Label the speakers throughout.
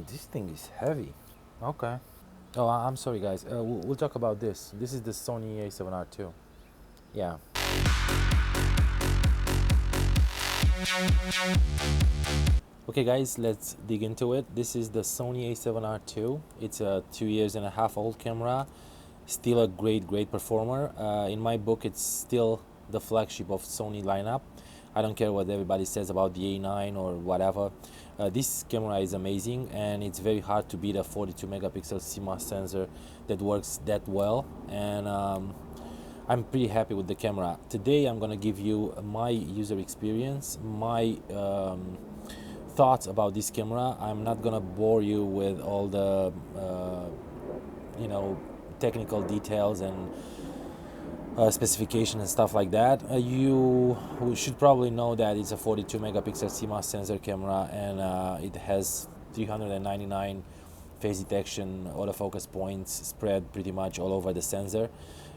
Speaker 1: This thing is heavy. Okay. Oh, I'm sorry, guys. We'll talk about this. This is the Sony A7R2. Yeah. Okay, guys, let's dig into it. This is the Sony A7R2. It's a 2.5 years old camera. Still a great performer. In my book, it's still the flagship of Sony lineup. I don't care what everybody says about the A9 or whatever. This camera is amazing, and it's very hard to beat a 42 megapixel CMOS sensor that works that well. And I'm pretty happy with the camera. Today I'm gonna give you my user experience, my thoughts about this camera. I'm not gonna bore you with all the technical details and specification and stuff like that. You should probably know that it's a 42 megapixel CMOS sensor camera, and it has 399 phase detection autofocus points spread pretty much all over the sensor.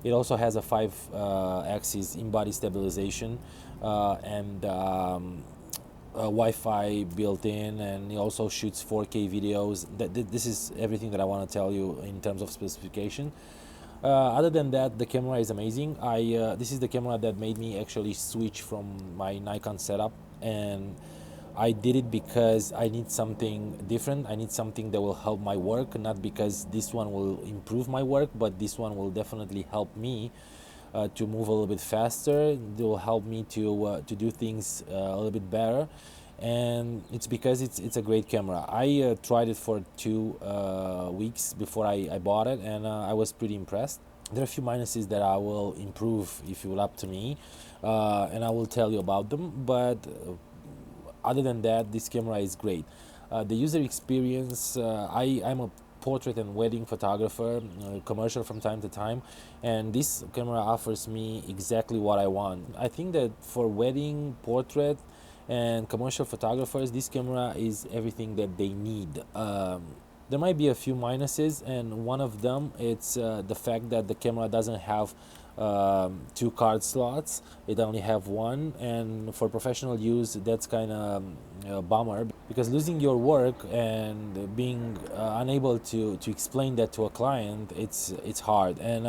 Speaker 1: It also has a 5-axis in-body stabilization and Wi-Fi built in, and it also shoots 4K videos. This is everything that I want to tell you in terms of specification. Other than that, the camera is amazing. This is the camera that made me actually switch from my Nikon setup, and I did it because I need something different. I need something that will help my work, not because this one will improve my work, but this one will definitely help me to move a little bit faster. It will help me to do things a little bit better, and it's because it's a great camera. I tried it for 2 weeks before I bought it, and I was pretty impressed. There are a few minuses that I will improve if you will up to me, and I will tell you about them, but other than that, this camera is great. The user experience, I'm a portrait and wedding photographer, commercial from time to time, and this camera offers me exactly what I want. I think that for wedding, portrait, and commercial photographers, this camera is everything that they need. There might be a few minuses, and one of them it's the fact that the camera doesn't have 2 card slots. It only have one, and for professional use that's kind of a bummer, because losing your work and being unable to explain that to a client, it's hard. And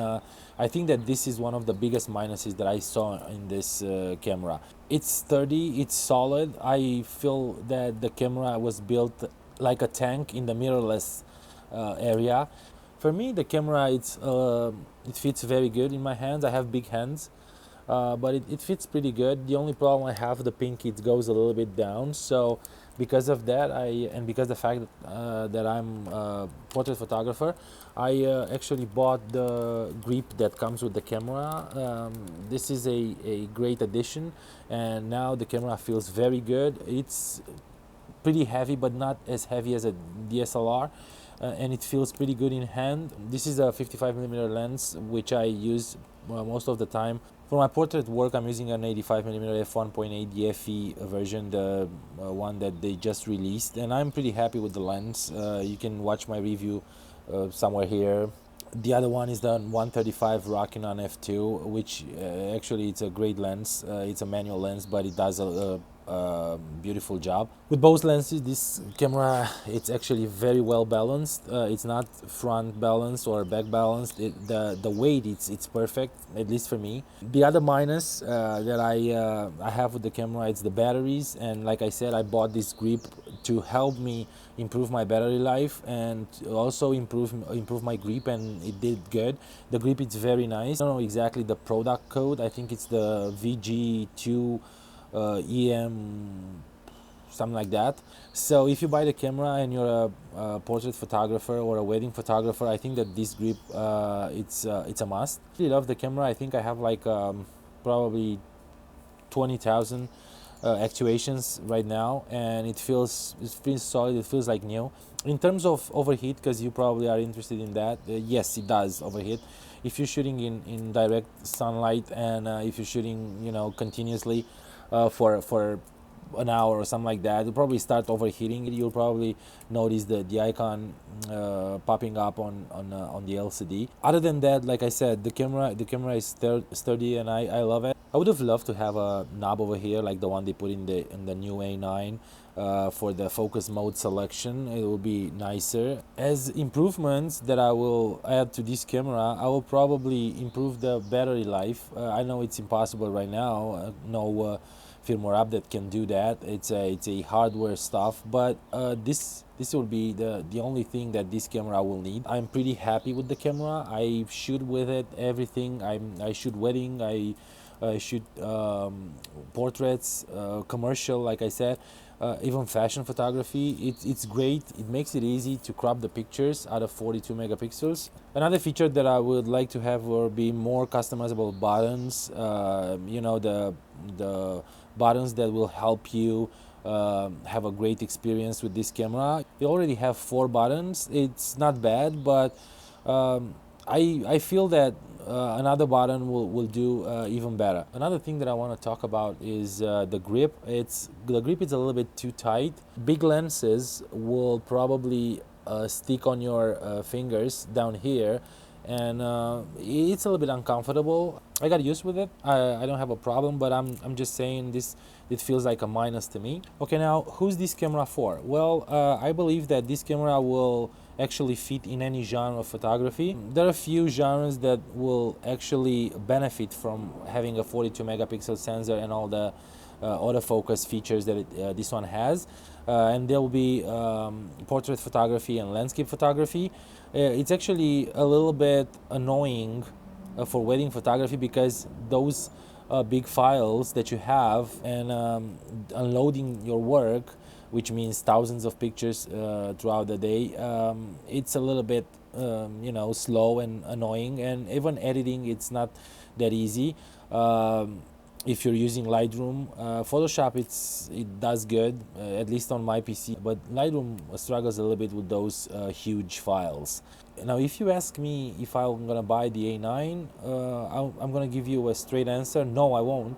Speaker 1: I think that this is one of the biggest minuses that I saw in this camera. It's sturdy, it's solid. I feel that the camera was built like a tank in the mirrorless area. For me, the camera it fits very good in my hands. I have big hands, but it fits pretty good. The only problem I have, the pinky, it goes a little bit down. So because of that, and because the fact that I'm a portrait photographer, I actually bought the grip that comes with the camera. This is a great addition, and now the camera feels very good. It's pretty heavy, but not as heavy as a DSLR. And it feels pretty good in hand. This is a 55mm lens, which I use most of the time. For my portrait work, I'm using an 85mm f1.8 DFE version, the one that they just released, and I'm pretty happy with the lens. You can watch my review somewhere here. The other one is the 135 Rokinon f2, which actually it's a great lens. It's a manual lens, but it does a beautiful job. With both lenses, this camera, it's actually very well balanced. It's not front balanced or back balanced. The weight, it's perfect, at least for me. The other minus that I have with the camera, it's the batteries, and like I said, I bought this grip to help me improve my battery life and also improve my grip, and it did good. The grip is very nice. I don't know exactly the product code. I think it's the VG2 EM, something like that. So if you buy the camera and you're a portrait photographer or a wedding photographer, I think that this grip it's a must. I really love the camera. I think I have like probably 20,000 actuations right now, and it feels solid. It feels like new. In terms of overheat, because you probably are interested in that, yes, it does overheat. If you're shooting in direct sunlight, and if you're shooting continuously for an hour or something like that, it'll probably start overheating. You'll probably notice the icon popping up on the LCD. Other than that, like I said, the camera is sturdy, and I love it. I would have loved to have a knob over here like the one they put in the new A9 for the focus mode selection. It will be nicer. As improvements that I will add to this camera, I will probably improve the battery life. I know it's impossible right now. No firmware update can do that. It's a hardware stuff, but this will be the only thing that this camera will need. I'm pretty happy with the camera. I shoot with it everything. I shoot wedding. I shoot portraits, commercial, like I said, even fashion photography. It's great. It makes it easy to crop the pictures out of 42 megapixels. Another feature that I would like to have will be more customizable buttons. You know, the buttons that will help you have a great experience with this camera. We already have 4 buttons. It's not bad, but I feel that another button will do even better. Another thing that I want to talk about is the grip. The grip is a little bit too tight. Big lenses will probably stick on your fingers down here, and it's a little bit uncomfortable. I got used with it. I don't have a problem, but I'm just saying it feels like a minus to me. Okay, now who's this camera for? Well, I believe that this camera will actually fit in any genre of photography. There are a few genres that will actually benefit from having a 42 megapixel sensor and all the autofocus features that this one has, and there will be portrait photography and landscape photography. It's actually a little bit annoying for wedding photography because those big files that you have and unloading your work, which means thousands of pictures throughout the day, it's a little bit you know, slow and annoying, and even editing it's not that easy. If you're using Lightroom, Photoshop it does good, at least on my PC, but Lightroom struggles a little bit with those huge files. Now, if you ask me if I'm gonna buy the A9, I'm gonna give you a straight answer: no, I won't,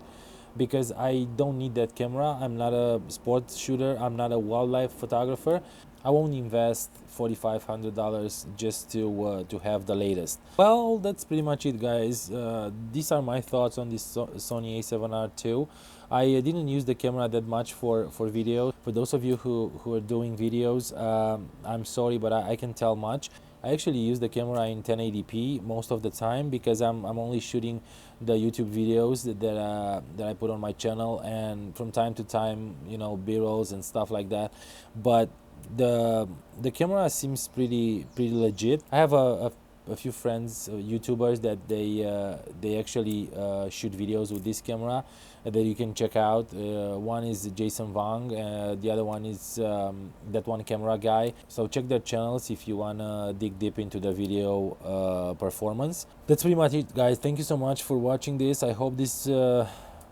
Speaker 1: because I don't need that camera. I'm not a sports shooter. I'm not a wildlife photographer. I won't invest $4,500 just to have the latest. Well, that's pretty much it, guys. These are my thoughts on this Sony A7R2. I didn't use the camera that much for video. For those of you who are doing videos, I'm sorry, but I can tell much. I actually use the camera in 1080p most of the time because I'm only shooting the YouTube videos that I put on my channel, and from time to time, you know, B-rolls and stuff like that. But the camera seems pretty legit. I have a few friends, YouTubers, that they actually shoot videos with this camera that you can check out. One is Jason Vong, the other one is that one camera guy. So check their channels if you wanna dig deep into the video performance. That's pretty much it, guys. Thank you so much for watching this. I hope this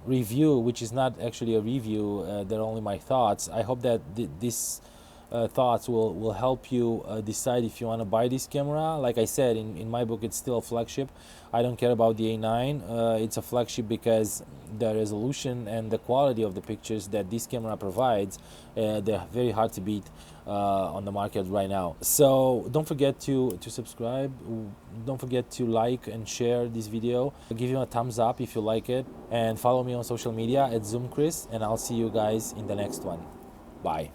Speaker 1: review, which is not actually a review, they're only my thoughts. I hope that this thoughts will help you decide if you want to buy this camera. Like I said, in my book, it's still a flagship. I don't care about the A9. It's a flagship because the resolution and the quality of the pictures that this camera provides, they're very hard to beat on the market right now. So don't forget to subscribe. Don't forget to like and share this video. Give you a thumbs up if you like it, and follow me on social media at ZoomChris, and I'll see you guys in the next one. Bye.